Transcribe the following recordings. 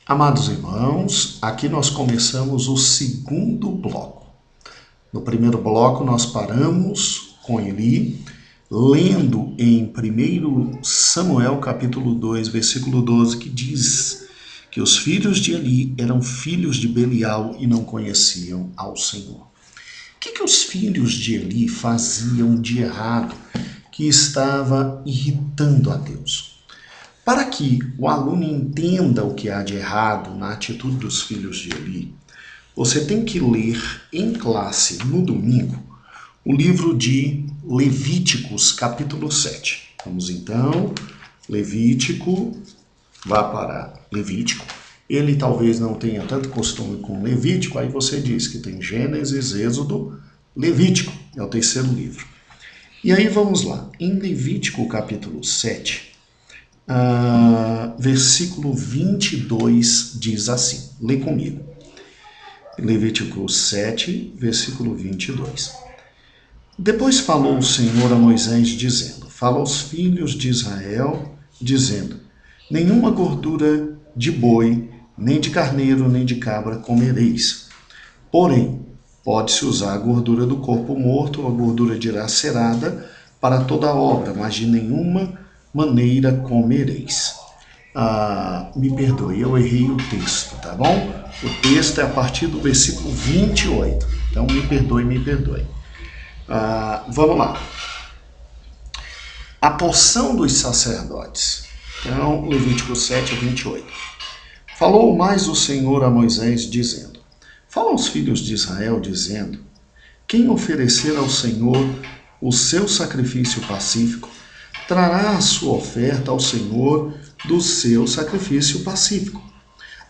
Amados irmãos, aqui nós começamos o segundo bloco. No primeiro bloco nós paramos com Eli, lendo em 1 Samuel capítulo 2, versículo 12, que diz que os filhos de Eli eram filhos de Belial e não conheciam ao Senhor. O que os filhos de Eli faziam de errado que estava irritando a Deus? Para que o aluno entenda o que há de errado na atitude dos filhos de Eli, você tem que ler em classe no domingo o livro de Levíticos, capítulo 7. Vamos então, Levítico, vá para Levítico. Ele talvez não tenha tanto costume com Levítico, aí você diz que tem Gênesis, Êxodo, Levítico, é o terceiro livro. E aí vamos lá, em Levítico, capítulo 7, versículo 22 diz assim, lê comigo. Levítico 7, versículo 22. Depois falou o Senhor a Moisés, dizendo, fala aos filhos de Israel, dizendo, nenhuma gordura de boi, nem de carneiro, nem de cabra comereis. Porém, pode-se usar a gordura do corpo morto, ou a gordura dilacerada, para toda obra, mas de nenhuma maneira comereis. Me perdoe, eu errei o texto, tá bom? O texto é a partir do versículo 28. Então, me perdoe. Vamos lá. A porção dos sacerdotes. Então, Levítico 7, 28. Falou mais o Senhor a Moisés, dizendo, fala aos filhos de Israel, dizendo, quem oferecer ao Senhor o seu sacrifício pacífico, trará a sua oferta ao Senhor do seu sacrifício pacífico.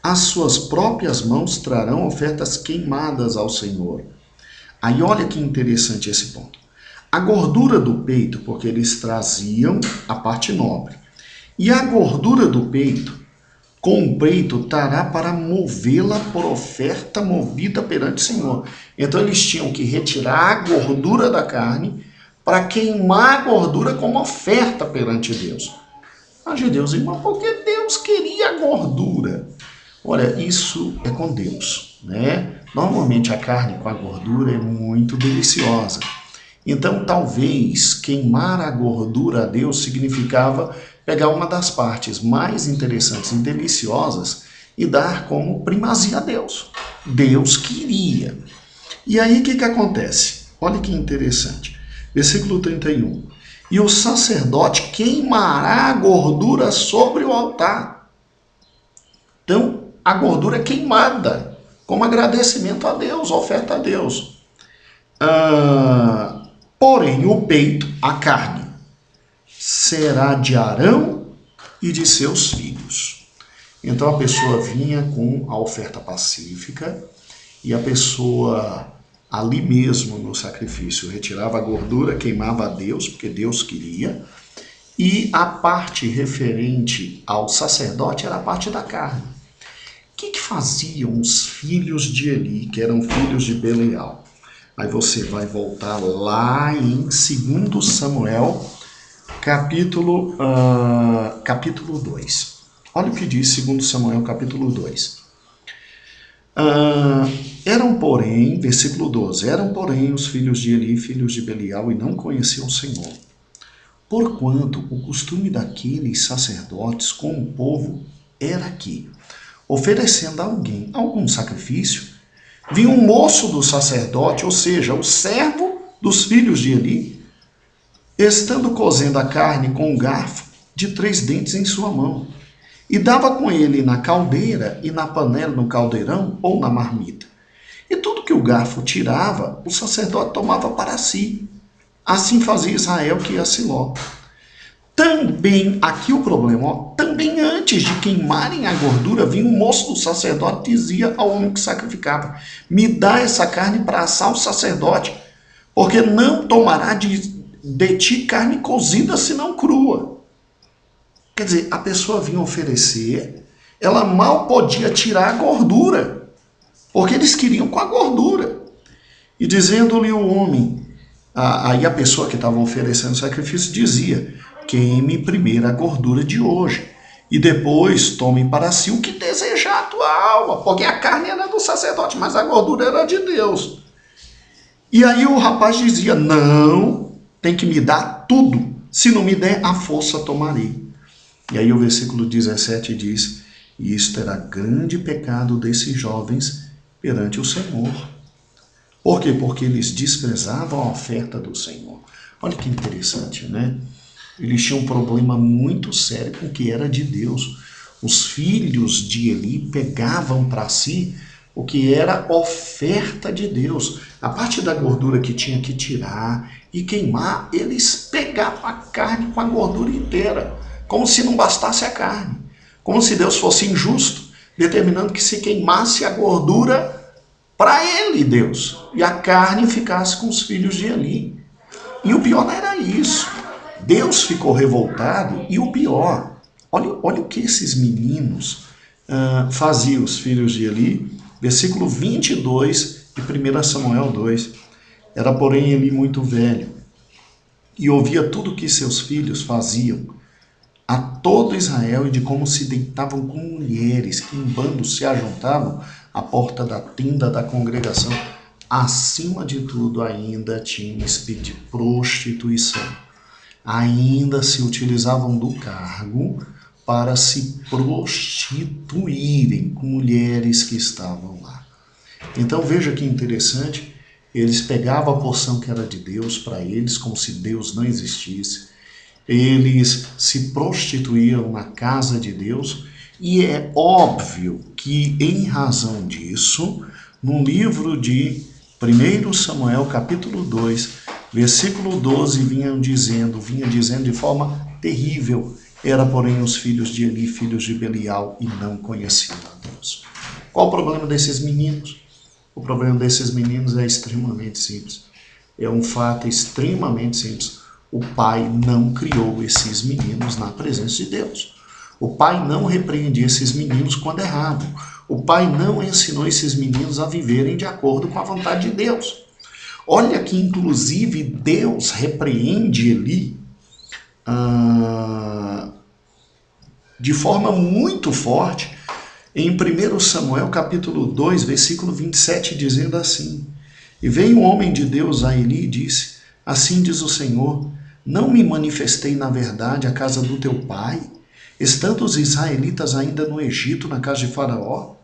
As suas próprias mãos trarão ofertas queimadas ao Senhor. Aí olha que interessante esse ponto. A gordura do peito, porque eles traziam a parte nobre. E a gordura do peito, com o peito, trará para movê-la por oferta movida perante o Senhor. Então eles tinham que retirar a gordura da carne para queimar a gordura como oferta perante Deus. Mas Deus, irmão, porque Deus queria a gordura. Olha, isso é com Deus, né? Normalmente a carne com a gordura é muito deliciosa. Então, talvez queimar a gordura a Deus significava pegar uma das partes mais interessantes e deliciosas e dar como primazia a Deus. Deus queria. E aí, o que acontece? Olha que interessante. Versículo 31. E o sacerdote queimará a gordura sobre o altar. Então, a gordura é queimada, como agradecimento a Deus, oferta a Deus. Porém, o peito, a carne, será de Arão e de seus filhos. Então, a pessoa vinha com a oferta pacífica e a pessoa ali mesmo no sacrifício retirava a gordura, queimava a Deus, porque Deus queria, e a parte referente ao sacerdote era a parte da carne. O que faziam os filhos de Eli, que eram filhos de Belial? Aí você vai voltar lá em 2 Samuel, capítulo 2. Olha o que diz 2 Samuel, capítulo 2. Eram, porém, versículo 12, eram, porém, os filhos de Eli, filhos de Belial, e não conheciam o Senhor. Porquanto o costume daqueles sacerdotes com o povo era que, oferecendo a alguém algum sacrifício, vinha um moço do sacerdote, ou seja, o servo dos filhos de Eli, estando cozendo a carne com um garfo de 3 dentes em sua mão, e dava com ele na caldeira e na panela, no caldeirão ou na marmita. E tudo que o garfo tirava, o sacerdote tomava para si. Assim fazia Israel que ia a Siló. Também, aqui o problema, também antes de queimarem a gordura, vinha um moço do sacerdote e dizia ao homem que sacrificava, me dá essa carne para assar o sacerdote, porque não tomará de ti carne cozida, senão crua. Quer dizer, a pessoa vinha oferecer, ela mal podia tirar a gordura, porque eles queriam com a gordura. E dizendo-lhe o homem, aí a pessoa que estava oferecendo o sacrifício dizia, queime primeiro a gordura de hoje, e depois tome para si o que desejar a alma, porque a carne era do sacerdote, mas a gordura era de Deus. E aí o rapaz dizia, não, tem que me dar tudo, se não me der, a força tomarei. E aí o versículo 17 diz, e isto era grande pecado desses jovens perante o Senhor. Por quê? Porque eles desprezavam a oferta do Senhor. Olha que interessante, né? Eles tinham um problema muito sério com o que era de Deus. Os filhos de Eli pegavam para si o que era oferta de Deus. A parte da gordura que tinha que tirar e queimar, eles pegavam a carne com a gordura inteira, como se não bastasse a carne. Como se Deus fosse injusto, determinando que se queimasse a gordura para ele, Deus, e a carne ficasse com os filhos de Eli. E o pior não era isso. Deus ficou revoltado e o pior, olha o que esses meninos faziam, os filhos de Eli. Versículo 22 de 1 Samuel 2. Era, porém, Eli muito velho e ouvia tudo o que seus filhos faziam a todo Israel e de como se deitavam com mulheres que em bando se ajuntavam à porta da tenda da congregação. Acima de tudo, ainda tinha espírito de prostituição. Ainda se utilizavam do cargo para se prostituírem com mulheres que estavam lá. Então veja que interessante, eles pegavam a porção que era de Deus para eles, como se Deus não existisse. Eles se prostituíam na casa de Deus, e é óbvio que em razão disso, no livro de 1 Samuel capítulo 2, versículo 12, vinha dizendo de forma terrível, era porém os filhos de Eli, filhos de Belial, e não conheciam a Deus. Qual o problema desses meninos? O problema desses meninos é extremamente simples. É um fato extremamente simples. O pai não criou esses meninos na presença de Deus. O pai não repreendia esses meninos quando erravam. O pai não ensinou esses meninos a viverem de acordo com a vontade de Deus. Olha que, inclusive, Deus repreende Eli de forma muito forte em 1 Samuel capítulo 2, versículo 27, dizendo assim, e veio um homem de Deus a Eli e disse, assim diz o Senhor, não me manifestei na verdade à casa do teu pai, estando os israelitas ainda no Egito, na casa de Faraó?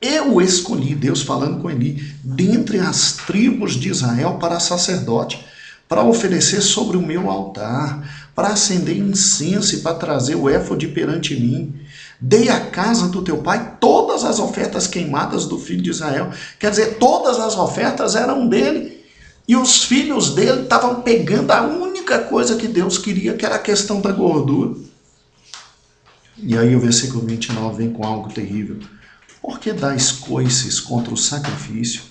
Eu escolhi, Deus falando com Eli, dentre as tribos de Israel para sacerdote, para oferecer sobre o meu altar, para acender incenso e para trazer o éfode perante mim. Dei à casa do teu pai todas as ofertas queimadas do filho de Israel. Quer dizer, todas as ofertas eram dele. E os filhos dele estavam pegando a única coisa que Deus queria, que era a questão da gordura. E aí o versículo 29 vem com algo terrível. Por que dais coices contra o sacrifício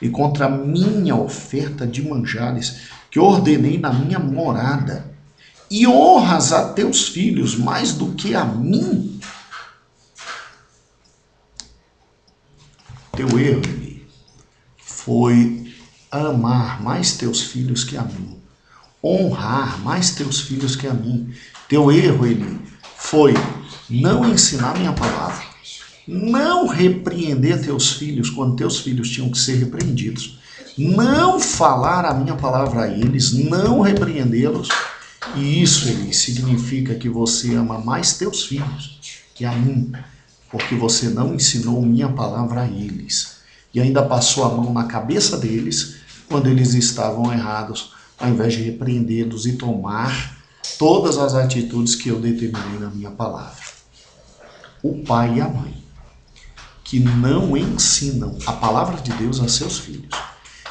e contra a minha oferta de manjares que ordenei na minha morada? E honras a teus filhos mais do que a mim? Teu erro, Eli, foi amar mais teus filhos que a mim. Honrar mais teus filhos que a mim. Teu erro, Eli, foi não ensinar minha palavra. Não repreender teus filhos quando teus filhos tinham que ser repreendidos. Não falar a minha palavra a eles, não repreendê-los. E isso, Eli, significa que você ama mais teus filhos que a mim, porque você não ensinou minha palavra a eles. E ainda passou a mão na cabeça deles quando eles estavam errados, ao invés de repreendê-los e tomar todas as atitudes que eu determinei na minha palavra. O pai e a mãe que não ensinam a palavra de Deus a seus filhos,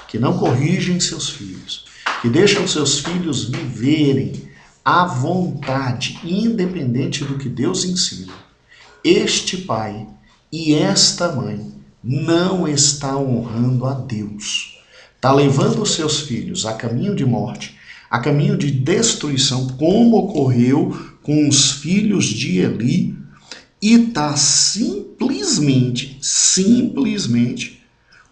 que não corrigem seus filhos, que deixam seus filhos viverem à vontade, independente do que Deus ensina, este pai e esta mãe não está honrando a Deus. Está levando os seus filhos a caminho de morte, a caminho de destruição, como ocorreu com os filhos de Eli, e está simplesmente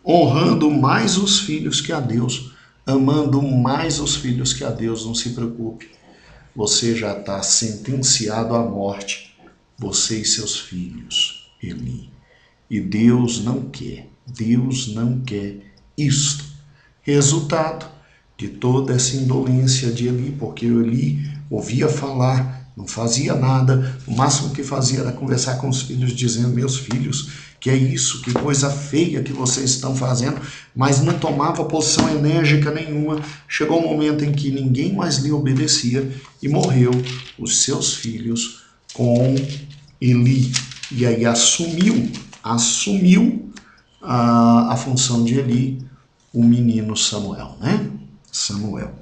honrando mais os filhos que a Deus, amando mais os filhos que a Deus. Não se preocupe, você já está sentenciado à morte, você e seus filhos, Eli. E Deus não quer. Deus não quer isto. Resultado de toda essa indolência de Eli, porque Eli ouvia falar, não fazia nada, o máximo que fazia era conversar com os filhos, dizendo: meus filhos, que é isso, que coisa feia que vocês estão fazendo, mas não tomava posição enérgica nenhuma. Chegou um momento em que ninguém mais lhe obedecia e morreu os seus filhos com Eli. E aí assumiu a função de Eli o menino Samuel, né? Samuel.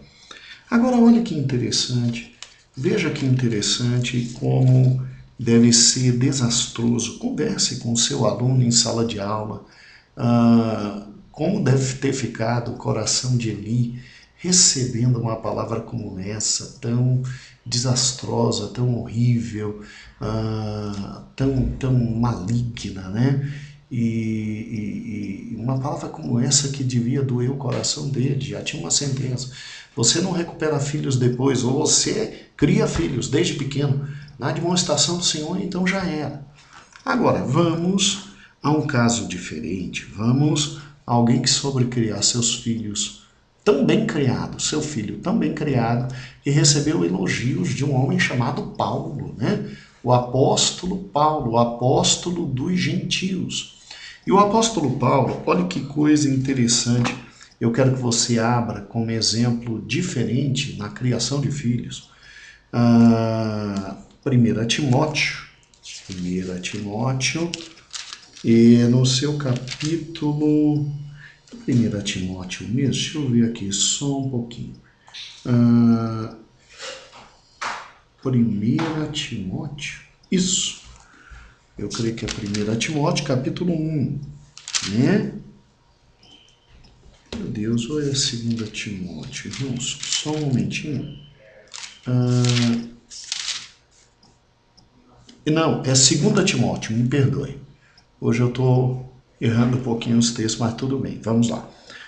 Agora olha que interessante, veja que interessante como deve ser desastroso. Converse com o seu aluno em sala de aula, como deve ter ficado o coração de Eli recebendo uma palavra como essa, tão desastrosa, tão horrível, tão maligna, né? E uma palavra como essa que devia doer o coração dele. Já tinha uma sentença: você não recupera filhos depois, ou você cria filhos desde pequeno, na demonstração do Senhor, então já era. Agora, vamos a um caso diferente. Vamos a alguém que soube criar seus filhos tão bem criados, seu filho tão bem criado, e recebeu elogios de um homem chamado Paulo, né? O apóstolo Paulo, o apóstolo dos gentios. E o apóstolo Paulo, olha que coisa interessante, eu quero que você abra como exemplo diferente na criação de filhos. 1 Timóteo, e no seu capítulo, 1 Timóteo mesmo, deixa eu ver aqui só um pouquinho. 1 Timóteo, isso, eu creio que é 1 Timóteo, capítulo 1, né? Meu Deus, ou é 2 Timóteo? Irmãos, só um momentinho. Não, é 2 Timóteo, me perdoe. Hoje eu estou errando um pouquinho os textos, mas tudo bem, vamos lá.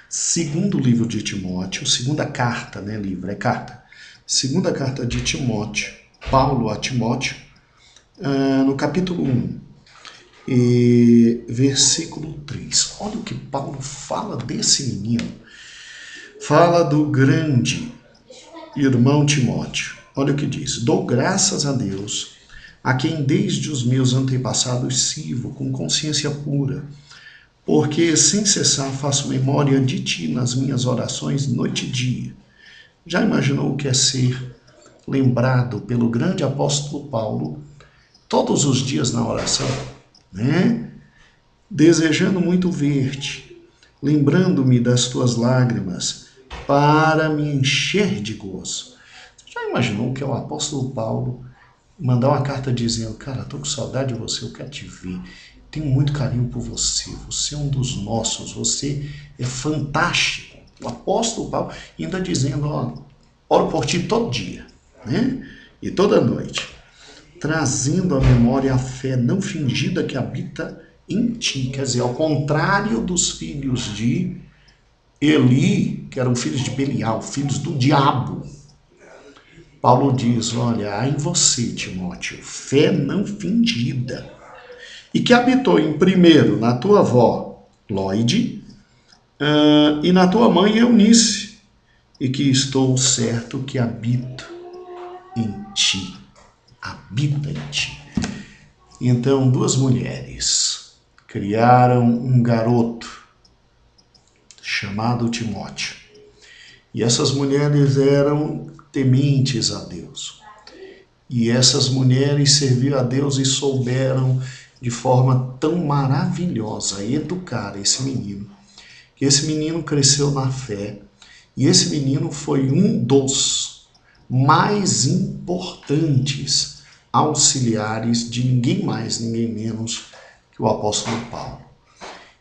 Segundo livro de Timóteo, segunda carta, né? Livro, é carta. Segunda carta de Timóteo, Paulo a Timóteo, no capítulo 1, e versículo 3. Olha o que Paulo fala desse menino. Fala do grande irmão Timóteo. Olha o que diz: dou graças a Deus, a quem desde os meus antepassados sirvo com consciência pura, porque sem cessar faço memória de ti nas minhas orações noite e dia. Já imaginou o que é ser lembrado pelo grande apóstolo Paulo todos os dias na oração, né? Desejando muito ver-te, lembrando-me das tuas lágrimas, para me encher de gozo. Você já imaginou que é o apóstolo Paulo mandar uma carta dizendo: cara, estou com saudade de você, eu quero te ver, tenho muito carinho por você, você é um dos nossos, você é fantástico. O apóstolo Paulo ainda dizendo: ó, oro por ti todo dia, né? E toda noite, trazendo à memória a fé não fingida que habita em ti. Quer dizer, ao contrário dos filhos de Eli, que eram filhos de Belial, filhos do diabo, Paulo diz: olha, há em você, Timóteo, fé não fingida, e que habitou em primeiro na tua avó, Lóide, e na tua mãe, Eunice, e que estou certo que habita em ti. Habita em ti. Então, duas mulheres criaram um garoto chamado Timóteo. E essas mulheres eram tementes a Deus. E essas mulheres serviram a Deus e souberam de forma tão maravilhosa educar esse menino, que esse menino cresceu na fé, e esse menino foi um dos mais importantes auxiliares de ninguém mais, ninguém menos que o apóstolo Paulo.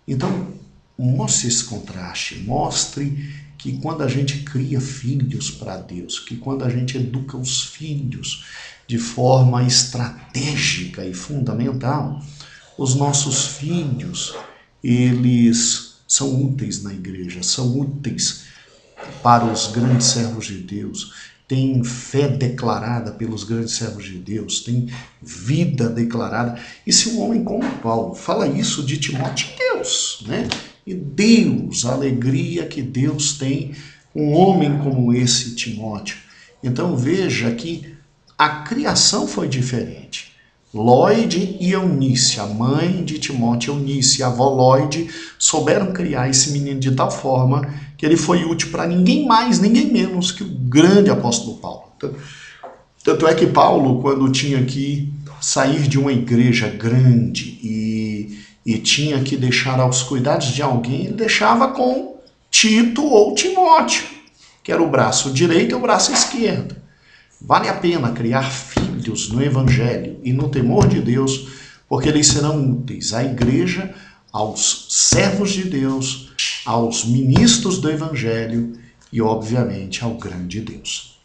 Então, mostre esse contraste, mostre que quando a gente cria filhos para Deus, que quando a gente educa os filhos de forma estratégica e fundamental, os nossos filhos, eles são úteis na igreja, são úteis para os grandes servos de Deus, tem fé declarada pelos grandes servos de Deus, tem vida declarada. E se um homem como Paulo fala isso de Timóteo, Deus, né? E Deus, a alegria que Deus tem um homem como esse Timóteo. Então veja que a criação foi diferente. Lóide e Eunice, a mãe de Timóteo, Eunice, a avó Lóide, souberam criar esse menino de tal forma que ele foi útil para ninguém mais, ninguém menos que o grande apóstolo Paulo. Tanto é que Paulo, quando tinha que sair de uma igreja grande e tinha que deixar aos cuidados de alguém, ele deixava com Tito ou Timóteo, que era o braço direito e o braço esquerdo. Vale a pena criar filhos no Evangelho e no temor de Deus, porque eles serão úteis à igreja, aos servos de Deus, aos ministros do Evangelho e, obviamente, ao grande Deus.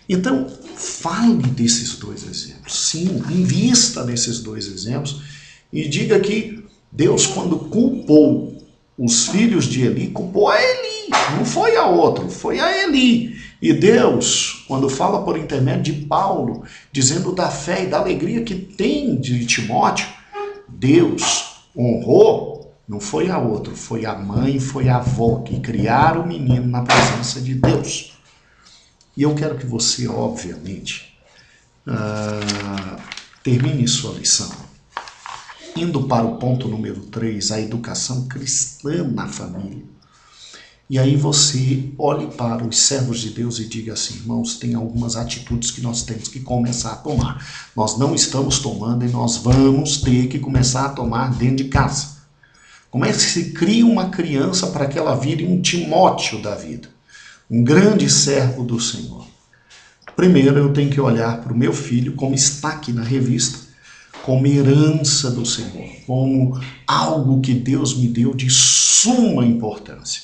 Então, fale desses dois exemplos. Sim, invista nesses dois exemplos e diga que Deus, quando culpou os filhos de Eli, culpou a Eli, não foi a outro, foi a Eli. E Deus, quando fala por intermédio de Paulo, dizendo da fé e da alegria que tem de Timóteo, Deus honrou, não foi a outro, foi a mãe, foi a avó que criaram o menino na presença de Deus. E eu quero que você, obviamente, termine sua lição indo para o ponto número 3, a educação cristã na família. E aí você olhe para os servos de Deus e diga assim, irmãos, tem algumas atitudes que nós temos que começar a tomar. Nós não estamos tomando e nós vamos ter que começar a tomar dentro de casa. Como é que se cria uma criança para que ela vire um Timóteo da vida? Um grande servo do Senhor. Primeiro eu tenho que olhar para o meu filho, como está aqui na revista, como herança do Senhor, como algo que Deus me deu de suma importância.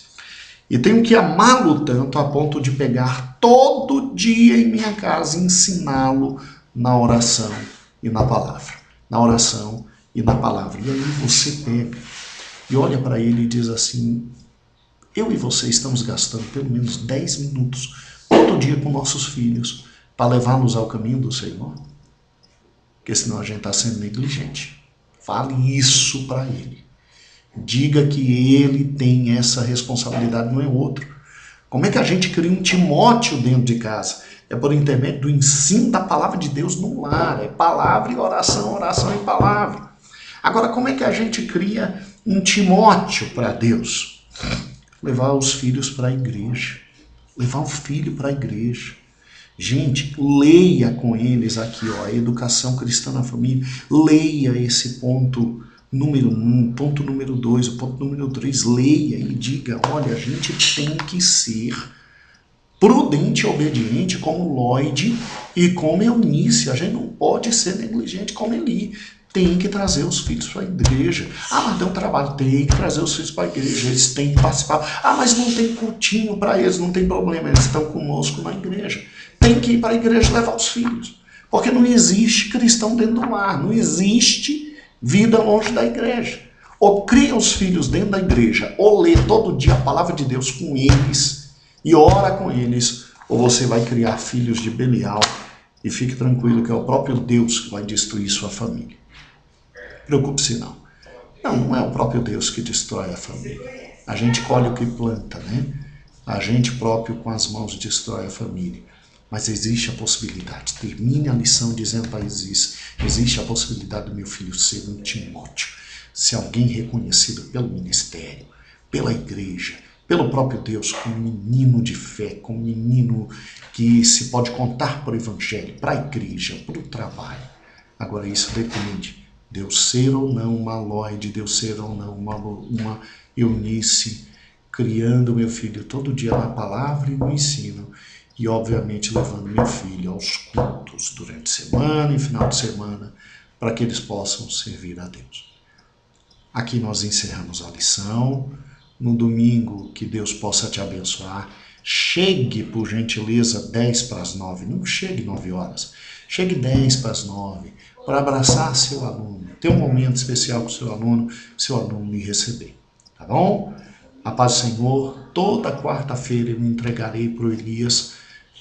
E tenho que amá-lo tanto a ponto de pegar todo dia em minha casa e ensiná-lo na oração e na palavra. Na oração e na palavra. E aí você pega e olha para ele e diz assim, eu e você estamos gastando pelo menos 10 minutos todo dia com nossos filhos para levá-los ao caminho do Senhor? Porque senão a gente está sendo negligente. Fale isso para ele. Diga que ele tem essa responsabilidade, não é outro. Como é que a gente cria um Timóteo dentro de casa? É por intermédio do ensino da palavra de Deus no lar. É palavra e oração, oração e palavra. Agora, como é que a gente cria um Timóteo para Deus? Levar os filhos para a igreja. Levar o filho para a igreja. Gente, leia com eles aqui, ó, a educação cristã na família. Leia esse ponto número 1, ponto número 2, o ponto número 3, leia e diga, olha, a gente tem que ser prudente e obediente como Lóide e como Eunice. A gente não pode ser negligente como Eli. Tem que trazer os filhos para a igreja. Ah, mas tem um trabalho, tem que trazer os filhos para a igreja, eles têm que participar. Ah, mas não tem cultinho para eles, não tem problema, eles estão conosco na igreja. Tem que ir para a igreja levar os filhos. Porque não existe cristão dentro do lar, não existe vida longe da igreja. Ou cria os filhos dentro da igreja, ou lê todo dia a palavra de Deus com eles, e ora com eles, ou você vai criar filhos de Belial, e fique tranquilo que é o próprio Deus que vai destruir sua família. Preocupe-se não. Não é o próprio Deus que destrói a família. A gente colhe o que planta, né? A gente próprio com as mãos destrói a família. Mas existe a possibilidade, termine a lição dizendo para eles, existe a possibilidade do meu filho ser um Timóteo, ser alguém reconhecido pelo ministério, pela igreja, pelo próprio Deus, como menino de fé, como menino que se pode contar para o evangelho, para a igreja, para o trabalho. Agora isso depende de eu ser ou não uma Lóide, de eu ser ou não uma Eunice, criando meu filho todo dia na palavra e no ensino, e obviamente levando meu filho aos cultos durante a semana e final de semana, para que eles possam servir a Deus. Aqui nós encerramos a lição. No domingo, que Deus possa te abençoar. Chegue, por gentileza, 10 para as 9. Não chegue 9 horas. Chegue 10 para as 9, para abraçar seu aluno. Ter um momento especial com seu aluno lhe receber. Tá bom? A paz do Senhor. Toda quarta-feira eu me entregarei para o Elias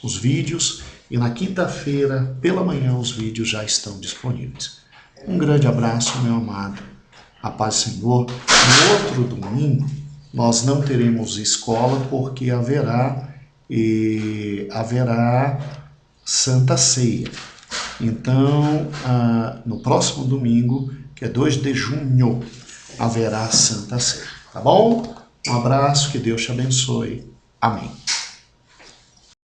os vídeos e na quinta-feira, pela manhã, os vídeos já estão disponíveis. Um grande abraço, meu amado. A paz do Senhor. No outro domingo, nós não teremos escola porque haverá Santa Ceia. Então, no próximo domingo, que é 2 de junho, haverá Santa Ceia. Tá bom? Um abraço, que Deus te abençoe. Amém.